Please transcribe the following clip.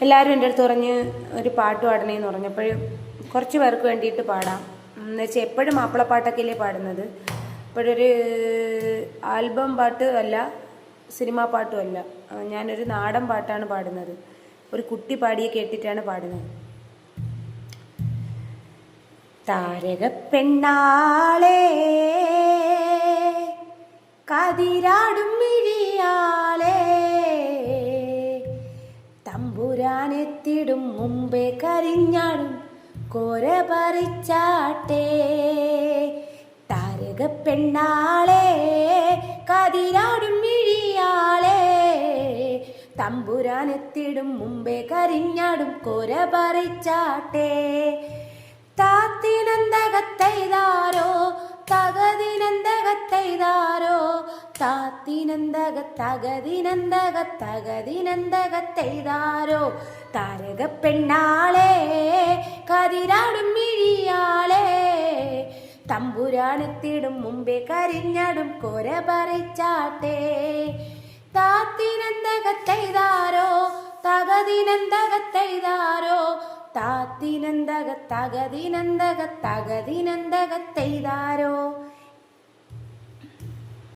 എല്ലാവരും എൻ്റെ അടുത്ത് പറഞ്ഞ് ഒരു പാട്ട് പാടണേന്ന് പറഞ്ഞപ്പോൾ കുറച്ച് പേർക്ക് വേണ്ടിയിട്ട് പാടാം എന്ന് വെച്ചാൽ എപ്പോഴും മാപ്പിളപ്പാട്ടൊക്കെയല്ലേ പാടുന്നത്. ഇപ്പോഴൊരു ആൽബം പാട്ട് അല്ല, സിനിമാ പാട്ടും അല്ല, ഞാനൊരു നാടൻ പാട്ടാണ് പാടുന്നത്. ഒരു കുട്ടി പാടിയെ കേട്ടിട്ടാണ് പാടുന്നത്. താരക പെണ്ണാളെ കതിരാടും മിഴിയാളെ തമ്പുരാനെത്തിടും മുമ്പേ കരിഞ്ഞാടും കോര പറിച്ചാട്ടെ. താരക പെണ്ണാളെ കതിരാടും മിഴിയാളെ തമ്പുരാനെത്തിടും മുമ്പേ കരിഞ്ഞാടും കോര പറിച്ചാട്ടെ. താത്തിനന്തകത്തെയ്താരോ തകതിനന്തകത്തെയ്താരോ താത്തിനന്തകത്തകതിനന്തകത്തകതിനന്തകത്തെയ്താരോ. താരക പെണ്ണാളെ കതിരാടും മിഴിയാളെ തമ്പുരാനെത്തിടും മുമ്പേ കരിഞ്ഞാടും കോര പറിച്ചാട്ടെ. താത്തിനന്തകത്തെയ്താരോ തകതിനന്തകത്തെയ്താരോ താത്തിനന്തകത്തകതിനന്തകത്തകതിനന്തകത്തെയ്താരോ.